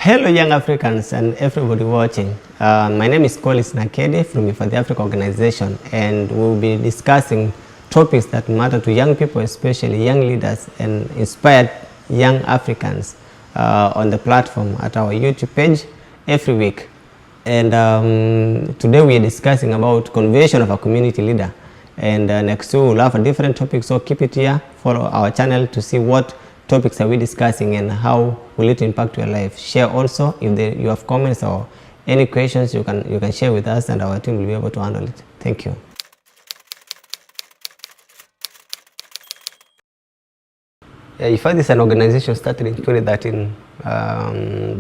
Hello young Africans and everybody watching. My name is Nakedi from For the Africa organization, and we'll be discussing topics that matter to young people, especially young leaders and inspired young Africans on the platform at our YouTube page every week. And today we are discussing about conversion of a community leader. And next week we'll have a different topic, so keep it here, follow our channel to see what topics are we discussing and how will it impact your life. Share also if you have comments or any questions, you can share with us and our team will be able to handle it. Thank you. Yeah, IFAD is an organization started in 2013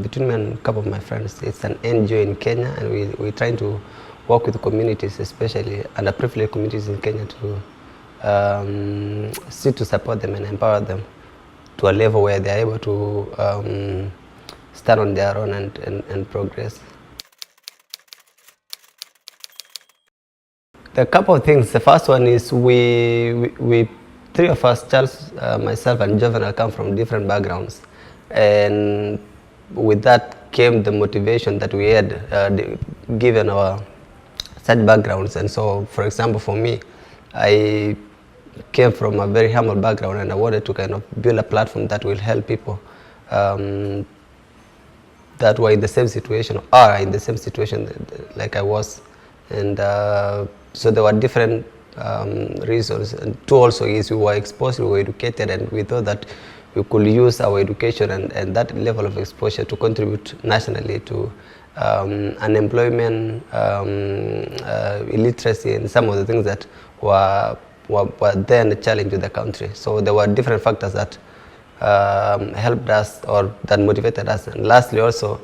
between me and a couple of my friends. It's an NGO in Kenya, and we're trying to work with communities, especially underprivileged communities in Kenya, to support them and empower them to a level where they're able to stand on their own and progress. There are a couple of things. The first one is we three of us, Charles, myself and Jovenel, come from different backgrounds, and with that came the motivation that we had given our such backgrounds. And so, for example, for me, I came from a very humble background, and I wanted to kind of build a platform that will help people that were in the same situation, or are in the same situation like I was. And so there were different reasons. And two also is we were exposed, we were educated, and we thought that we could use our education and that level of exposure to contribute nationally to unemployment, illiteracy, and some of the things that were then a challenge with the country. So there were different factors that helped us or that motivated us. And lastly, also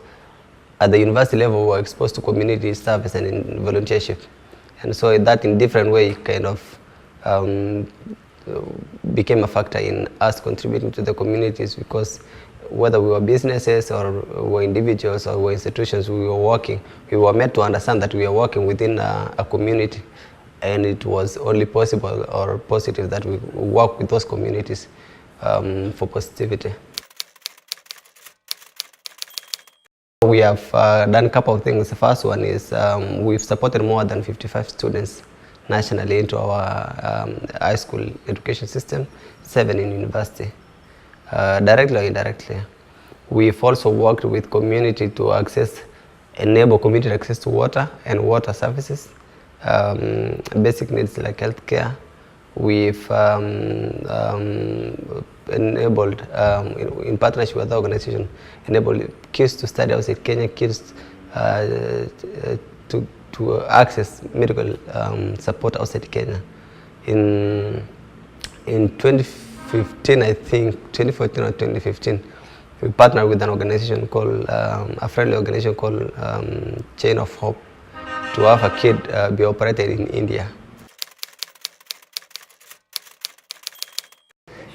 at the university level, we were exposed to community service and in volunteership. And so that in different way kind of became a factor in us contributing to the communities, because whether we were businesses or we were individuals or we were institutions, we were made to understand that we are working within a community. And it was only possible or positive that we work with those communities for positivity. We have done a couple of things. The first one is we've supported more than 55 students nationally into our high school education system, 7 in university, directly or indirectly. We've also worked with community to enable community access to water and water services. Basic needs like healthcare. We've enabled, in partnership with the organization, enabled kids to study outside Kenya, kids to access medical support outside Kenya. In 2015, I think, 2014 or 2015, we partnered with an organization called, a friendly organization called Chain of Hope, to have a kid be operated in India.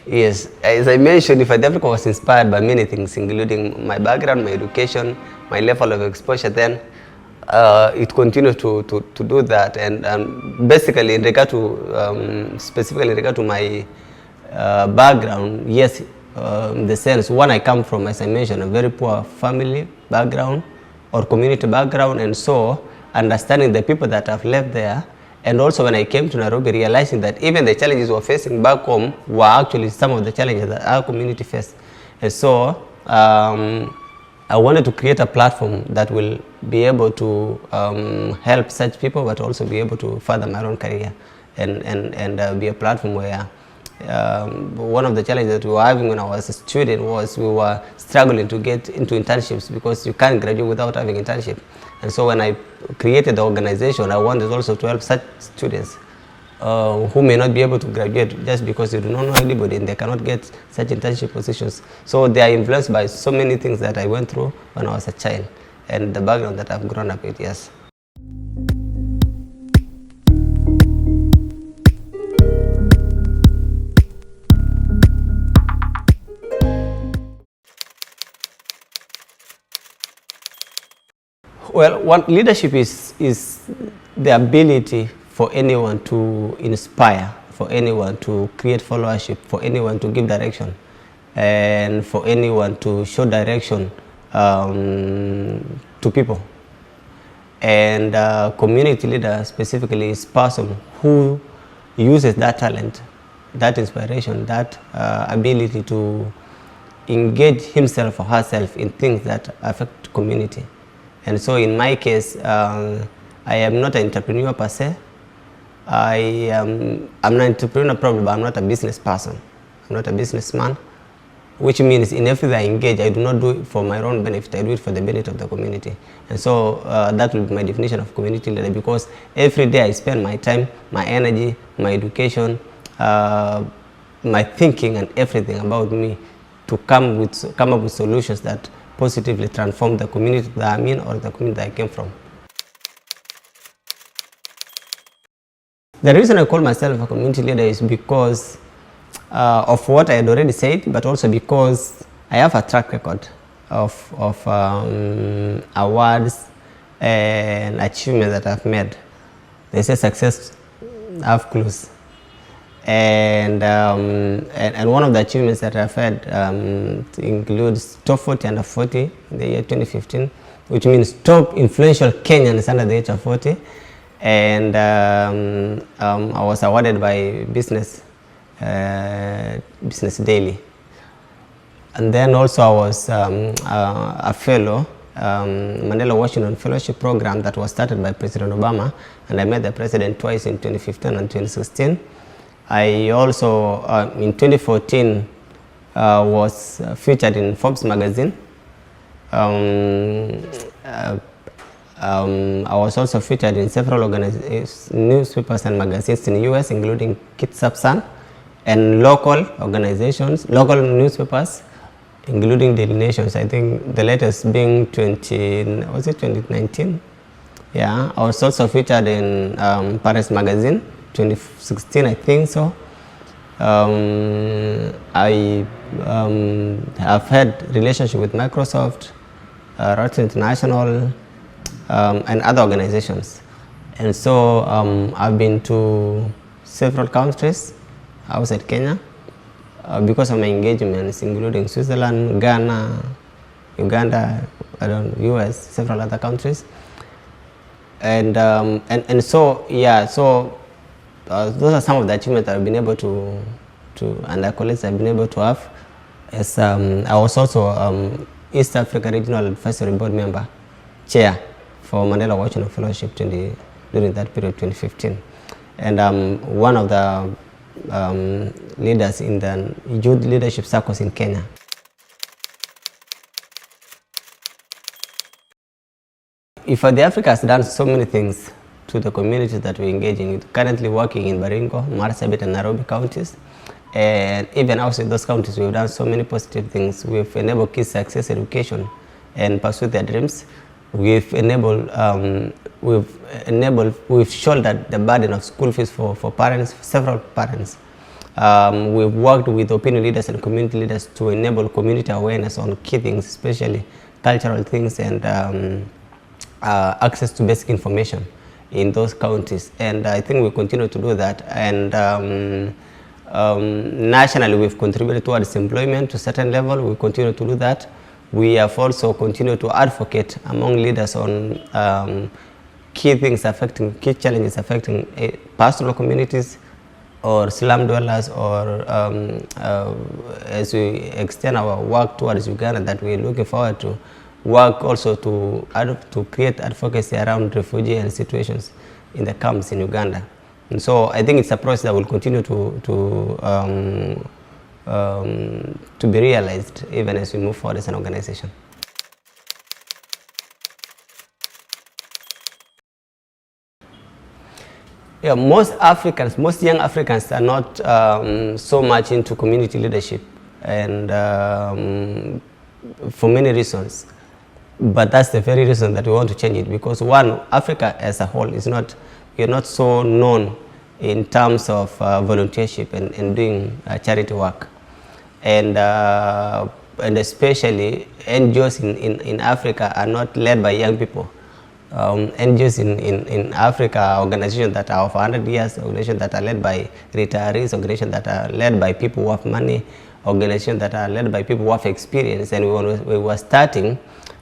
Yes, as I mentioned, For the Africa was inspired by many things, including my background, my education, my level of exposure then. It continues to do that, and basically in regard to, specifically in regard to my background, yes, in the sense, one, I come from, as I mentioned, a very poor family background or community background, and so understanding the people that have left there, and also when I came to Nairobi, realizing that even the challenges we're facing back home were actually some of the challenges that our community faced. And so I wanted to create a platform that will be able to help such people, but also be able to further my own career and be a platform where one of the challenges that we were having when I was a student was we were struggling to get into internships, because you can't graduate without having internship. And so when I created the organization, I wanted also to help such students who may not be able to graduate just because they do not know anybody and they cannot get such internship positions. So they are influenced by so many things that I went through when I was a child and the background that I've grown up with, yes. Well, leadership is the ability for anyone to inspire, for anyone to create followership, for anyone to give direction, and for anyone to show direction to people. And community leader specifically is person who uses that talent, that inspiration, that ability to engage himself or herself in things that affect community. And so in my case, I am not an entrepreneur per se. I'm an entrepreneur probably, but I'm not a business person. I'm not a businessman, which means in everything I engage, I do not do it for my own benefit, I do it for the benefit of the community. And so that will be my definition of community leader, because every day I spend my time, my energy, my education, my thinking and everything about me to come up with solutions that positively transform the community that I'm in or the community that I came from. The reason I call myself a community leader is because of what I had already said, but also because I have a track record of awards and achievements that I've made. They say success have clues. And one of the achievements that I've had includes top 40 under 40 in the year 2015, which means top influential Kenyans under the age of 40. And I was awarded by Business Daily. And then also I was a fellow, Mandela Washington Fellowship Program that was started by President Obama, and I met the president twice in 2015 and 2016. I also, in 2014, was featured in Forbes magazine. I was also featured in several newspapers and magazines in the US, including Kitsap Sun, and local organizations, local newspapers, including Daily Nations. I think the latest being 2019? Yeah, I was also featured in Paris Magazine, 2016, I think so. I have had relationship with Microsoft, Route International, and other organizations. And so I've been to several countries outside Kenya because of my engagements, including Switzerland, Ghana, Uganda, US, several other countries. And so, yeah, so those are some of the achievements I've been able to and accolades I've been able to have. As I was also East Africa Regional Advisory Board member, chair for Mandela Washington Fellowship during that period, 2015. And one of the leaders in the youth leadership circles in Kenya. IFAD Africa has done so many things to the communities that we engage in. Currently working in Baringo, Marsabit and Nairobi counties. And even outside those counties, we've done so many positive things. We've enabled kids to access education and pursue their dreams. We've shouldered the burden of school fees for parents, several parents. We've worked with opinion leaders and community leaders to enable community awareness on key things, especially cultural things and access to basic information in those counties. And I think we continue to do that. And nationally, we've contributed towards employment to a certain level. We continue to do that. We have also continued to advocate among leaders on key challenges affecting pastoral communities or slum dwellers, or as we extend our work towards Uganda, that we're looking forward to work also to create advocacy around refugee and situations in the camps in Uganda. And so I think it's a process that will continue to be realized even as we move forward as an organization. Yeah, most young Africans are not so much into community leadership, and for many reasons. But that's the very reason that we want to change it, because one, Africa as a whole we're not so known in terms of volunteership and doing charity work. And especially NGOs in Africa are not led by young people. NGOs in Africa are organizations that are of 100 years, organizations that are led by retirees, organizations that are led by people who have money, organizations that are led by people who have experience, and when we were starting,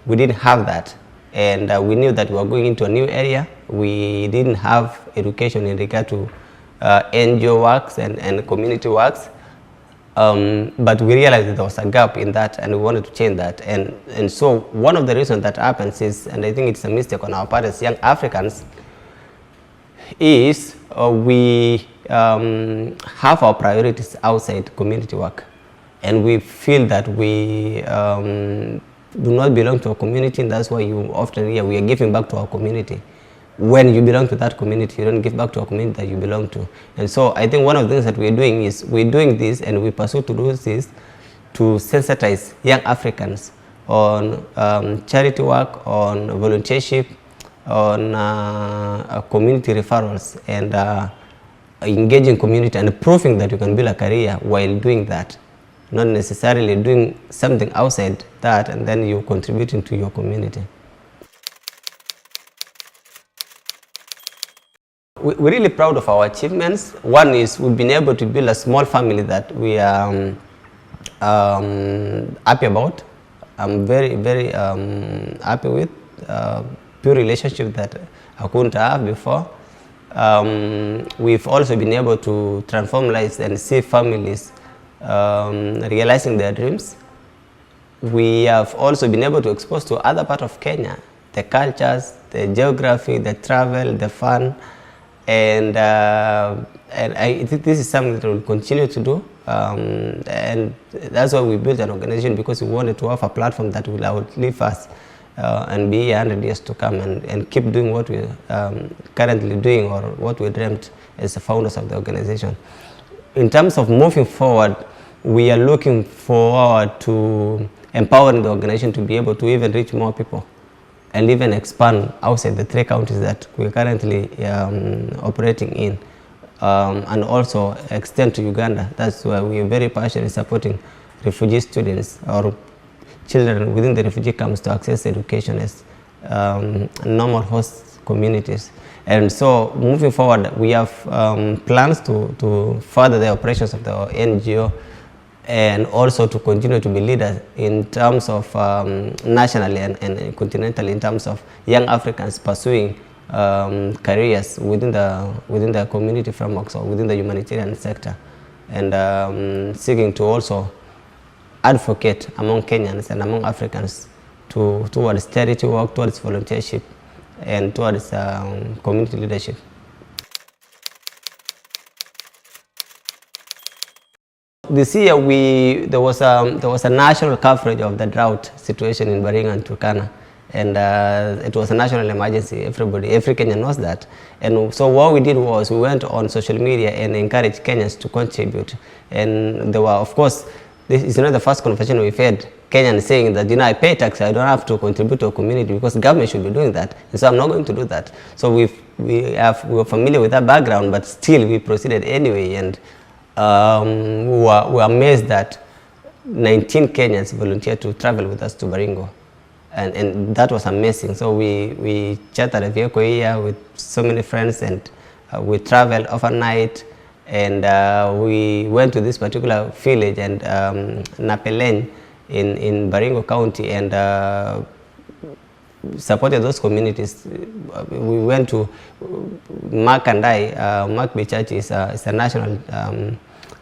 we didn't have that. And we knew that we were going into a new area. We didn't have education in regard to NGO works and community works. But we realized that there was a gap in that, and we wanted to change that. And so one of the reasons that happens is, and I think it's a mistake on our part as young Africans, is we have our priorities outside community work. And we feel that we do not belong to a community, and that's why you often hear we are giving back to our community. When you belong to that community, you don't give back to a community that you belong to. And so I think one of the things that we're doing is we're doing this, and we pursue to do this to sensitize young Africans on charity work, on volunteership, on community referrals, and engaging community and proving that you can build a career while doing that. Not necessarily doing something outside that and then you're contributing to your community. We're really proud of our achievements. One is we've been able to build a small family that we are happy about. I'm very, very happy with. Pure relationship that I couldn't have before. We've also been able to transform lives and see families realizing their dreams. We have also been able to expose to other parts of Kenya, the cultures, the geography, the travel, the fun, and I think this is something that we'll continue to do, and that's why we built an organization, because we wanted to have a platform that will outlive us and be 100 years to come, and keep doing what we're currently doing, or what we dreamt as the founders of the organization. In terms of moving forward, we are looking forward to empowering the organization to be able to even reach more people and even expand outside the 3 counties that we're currently operating in, and also extend to Uganda. That's why we are very passionate in supporting refugee students or children within the refugee camps to access education as normal host communities. And so moving forward, we have plans to further the operations of the NGO, and also to continue to be leaders in terms of nationally and continentally, in terms of young Africans pursuing careers within the community frameworks or within the humanitarian sector, and seeking to also advocate among Kenyans and among Africans towards charity work, towards volunteership, and towards community leadership. This year there was a national coverage of the drought situation in Baringo and Turkana, and it was a national emergency. Every Kenyan knows that. And so what we did was we went on social media and encouraged Kenyans to contribute. And there were, of course, this is not the first conversation we've had, Kenyans saying that, I pay tax, I don't have to contribute to a community because government should be doing that, and so I'm not going to do that. So we were familiar with that background, but still we proceeded anyway, and we were amazed that 19 Kenyans volunteered to travel with us to Baringo, and that was amazing. So we chartered a vehicle here with so many friends, and we traveled overnight, and we went to this particular village, and Napeleny in Baringo County, and supported those communities. We went to Mark and I. Mark Bichachi is a national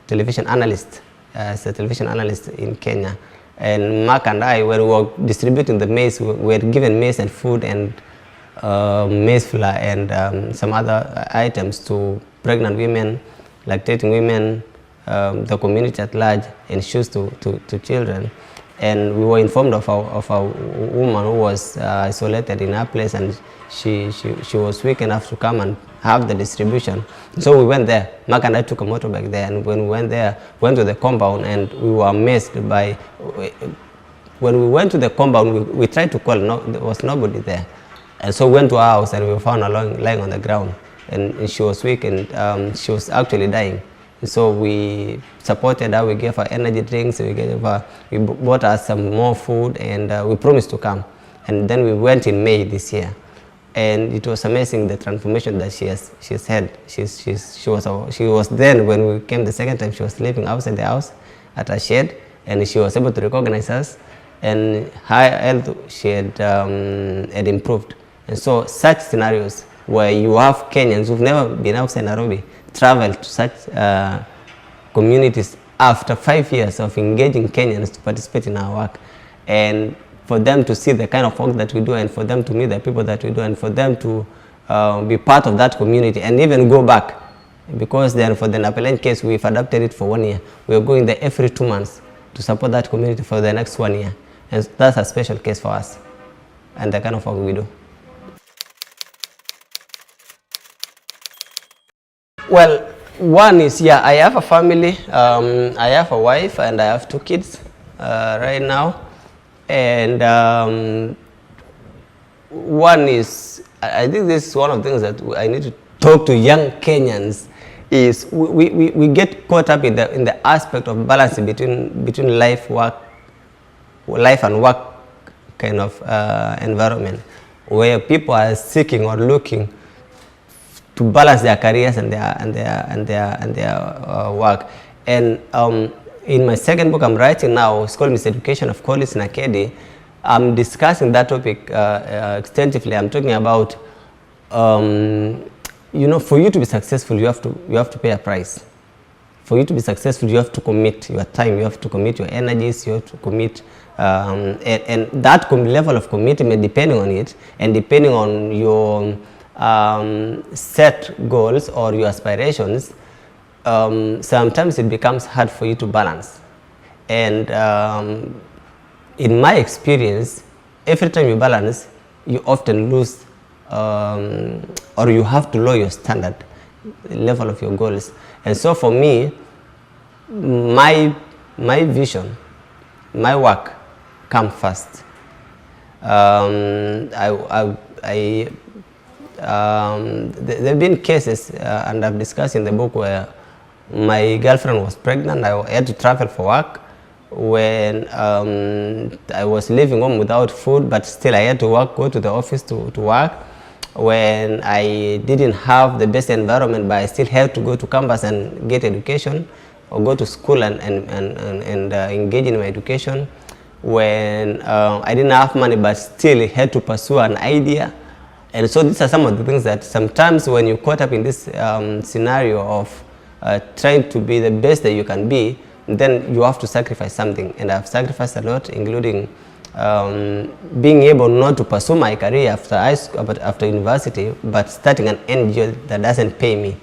television analyst, is a television analyst in Kenya. And Mark and I, when we were distributing the maize, we were given maize and food and maize flour and some other items to pregnant women, lactating women, the community at large, and shoes to children. And we were informed of a woman who was isolated in her place, and she was weak enough to come and have the distribution. So we went there. Mark and I took a motorbike there, and when we went there, went to the compound, and we were amazed by, when we went to the compound, we tried to call, there was nobody there. And so we went to our house, and we found her lying on the ground, and she was weak, and she was actually dying. So we supported her, we gave her energy drinks, we bought her some more food, and we promised to come. And then we went in May this year. And it was amazing, the transformation that she has had. She was then, when we came the second time, she was sleeping outside the house, at a shed, and she was able to recognize us, and her health she had improved. And so such scenarios where you have Kenyans who've never been outside Nairobi travel to such communities after 5 years of engaging Kenyans to participate in our work, and for them to see the kind of work that we do, and for them to meet the people that we do, and for them to be part of that community and even go back, because then for the Napelen case we've adapted it for 1 year. We are going there every 2 months to support that community for the next 1 year, and that's a special case for us and the kind of work we do. Well, one is, yeah, I have a family. I have a wife and I have 2 kids right now. And one is, I think this is one of the things that I need to talk to young Kenyans, is we get caught up in the aspect of balancing between life and work kind of environment, where people are seeking or looking to balance their careers and their work. And in my second book I'm writing now, it's called Miseducation of College Nakedi. I'm discussing that topic extensively. I'm talking about, you know, for you to be successful, you have to pay a price. For you to be successful, you have to commit your time, you have to commit your energies, you have to commit, and that level of commitment, depending on it, and depending on your set goals or your aspirations, sometimes it becomes hard for you to balance. And in my experience, every time you balance, you often lose, or you have to lower your standard level of your goals. And so for me, my vision, my work come first. There have been cases, and I've discussed in the book, where my girlfriend was pregnant. I had to travel for work. When I was leaving home without food, but still I had to work, go to the office to work. When I didn't have the best environment, but I still had to go to campus and get education, or go to school and engage in my education. When I didn't have money, but still had to pursue an idea. And so these are some of the things that sometimes when you're caught up in this scenario of trying to be the best that you can be, then you have to sacrifice something. And I've sacrificed a lot, including being able not to pursue my career after university, but starting an NGO that doesn't pay me.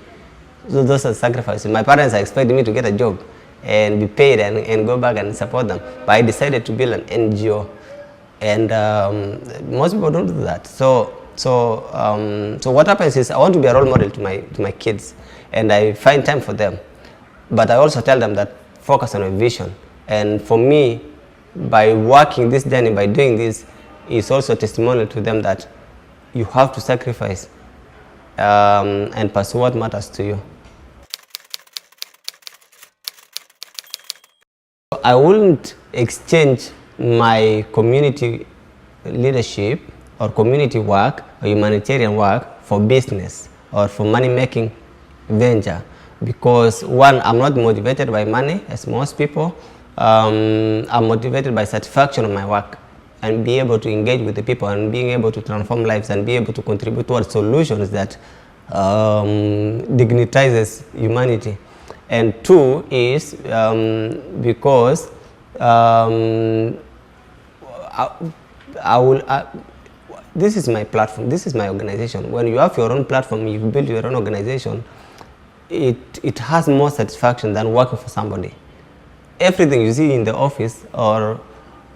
So those are sacrifices. My parents are expecting me to get a job and be paid and go back and support them. But I decided to build an NGO. And most people don't do that. So what happens is, I want to be a role model to my kids, and I find time for them. But I also tell them that focus on a vision. And for me, by working this journey, by doing this, is also a testimonial to them that you have to sacrifice and pursue what matters to you. I wouldn't exchange my community leadership or community work or humanitarian work for business or for money-making venture, because one, I'm not motivated by money as most people. I'm motivated by satisfaction of my work and be able to engage with the people and being able to transform lives and be able to contribute towards solutions that dignitizes humanity. And two is because this is my platform, this is my organization. When you have your own platform, you build your own organization, it has more satisfaction than working for somebody. Everything you see in the office or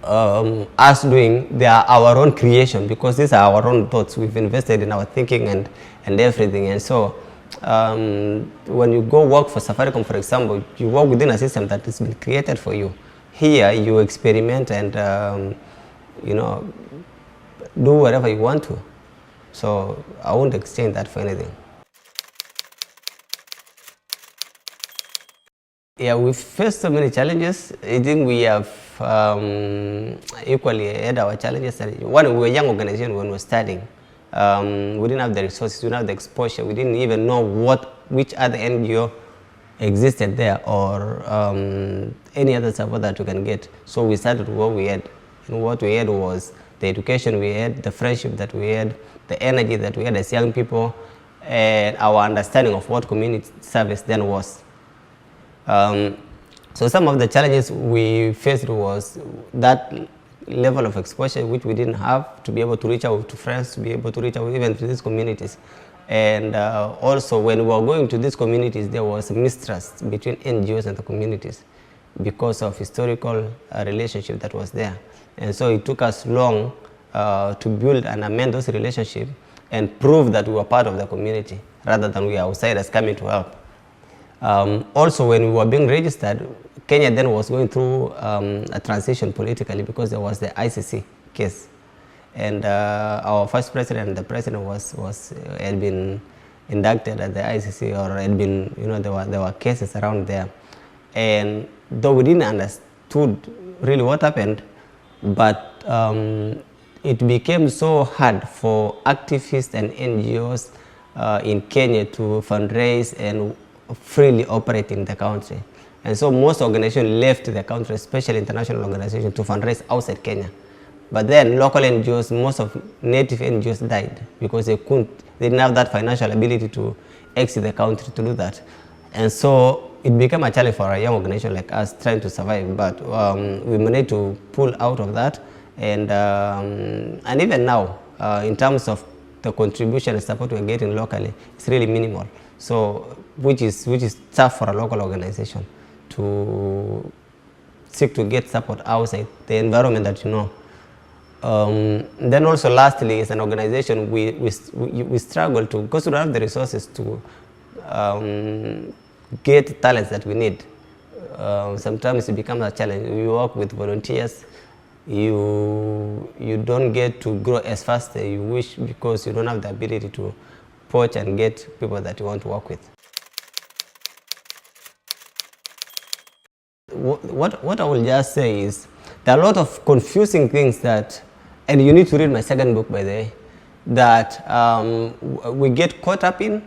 us doing, they are our own creation, because these are our own thoughts. We've invested in our thinking and everything. And so when you go work for Safaricom, for example, you work within a system that has been created for you. Here you experiment and you know, do whatever you want to. So I won't exchange that for anything. Yeah, we've faced so many challenges. I think we have equally had our challenges. One, we were a young organization when we were starting. We didn't have the resources, we didn't have the exposure, we didn't even know which other NGO existed there, or any other support that you can get. So we started with what we had. And what we had was the education we had, the friendship that we had, the energy that we had as young people, and our understanding of what community service then was. So some of the challenges we faced was that level of exposure which we didn't have, to be able to reach out to friends, to be able to reach out even to these communities. And also when we were going to these communities, there was mistrust between NGOs and the communities because of historical relationship that was there. And so it took us long to build and amend those relationships and prove that we were part of the community rather than we are outsiders coming to help. Also, when we were being registered, Kenya then was going through a transition politically because there was the ICC case. And our first president and the president had been inducted at the ICC, or had been, there were cases around there. And though we didn't understood really what happened, but it became so hard for activists and NGOs in Kenya to fundraise and freely operate in the country. And so most organizations left the country, especially international organizations, to fundraise outside Kenya. But then local NGOs, most of native NGOs died because they didn't have that financial ability to exit the country to do that. And so it became a challenge for a young organization like us trying to survive. But we managed to pull out of that. And even now, in terms of the contribution and support we're getting locally, it's really minimal. So which is tough for a local organization to seek to get support outside the environment that you know. Then also lastly, as an organization, we struggle to, because we don't have the resources to get talents that we need. Sometimes it becomes a challenge. We work with volunteers. You don't get to grow as fast as you wish because you don't have the ability to poach and get people that you want to work with. What I will just say is there are a lot of confusing things that, and you need to read my second book, by the way, that we get caught up in.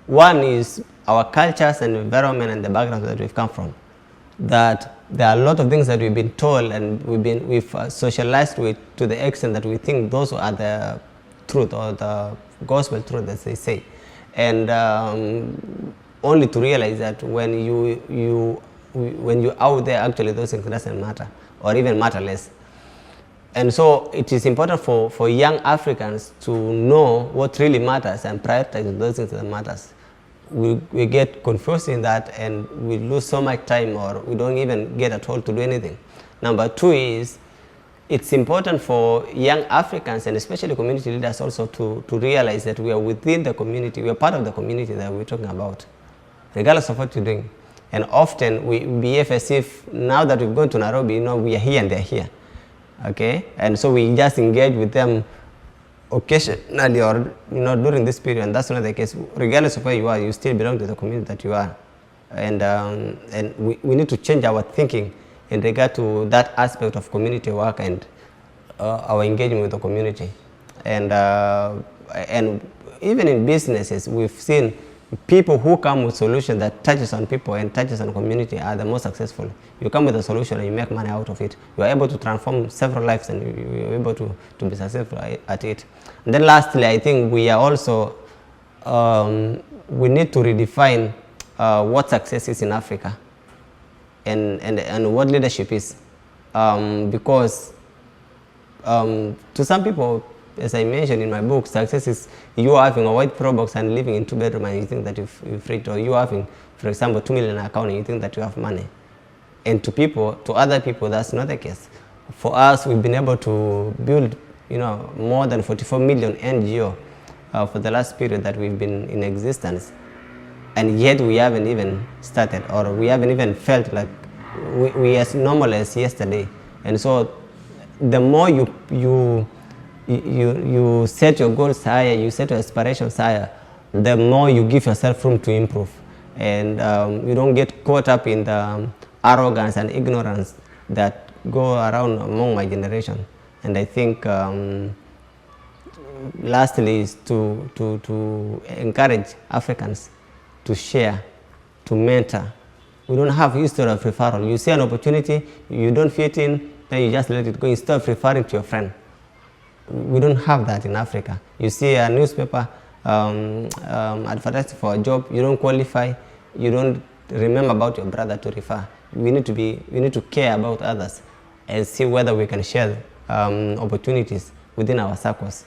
One is our cultures and environment and the background that we've come from. That there are a lot of things that we've been told and we've socialized with to the extent that we think those are the truth or the gospel truth, as they say. And only to realize that when you're out there, actually those things doesn't matter, or even matter less. And so it is important for young Africans to know what really matters and prioritize those things that matters. We get confused in that and we lose so much time, or we don't even get at all to do anything. Number two is, it's important for young Africans and especially community leaders also to realize that we are within the community, we are part of the community that we're talking about, regardless of what you're doing. And often we behave as if now that we've gone to Nairobi, we are here and they're here. Okay? And so we just engage with them occasionally or during this period, and that's not the case. Regardless of where you are, you still belong to the community that you are. And we need to change our thinking in regard to that aspect of community work and our engagement with the community. And even in businesses, we've seen people who come with solutions that touches on people and touches on community are the most successful. You come with a solution and you make money out of it. You are able to transform several lives and you're able to be successful at it. And then lastly, I think we are also, we need to redefine what success is in Africa and what leadership is. Because to some people, as I mentioned in my book, success is you having a white Pro box and living in 2-bedroom and you think that you've reached, or you having, for example, 2 million in account and you think that you have money. And to other people, that's not the case. For us, we've been able to build, more than 44 million NGO for the last period that we've been in existence. And yet we haven't even started, or we haven't even felt like we as normal as yesterday. And so the more you set your goals higher, you set your aspirations higher, the more you give yourself room to improve. And you don't get caught up in the arrogance and ignorance that go around among my generation. And I think lastly is to encourage Africans to share to mentor. We don't have a history of referral. You see an opportunity, you don't fit in, then you just let it go instead of referring to your friend. We don't have that in Africa. You see a newspaper advertising for a job, you don't qualify, you don't remember about your brother to refer. We need to care about others and see whether we can share opportunities within our circles.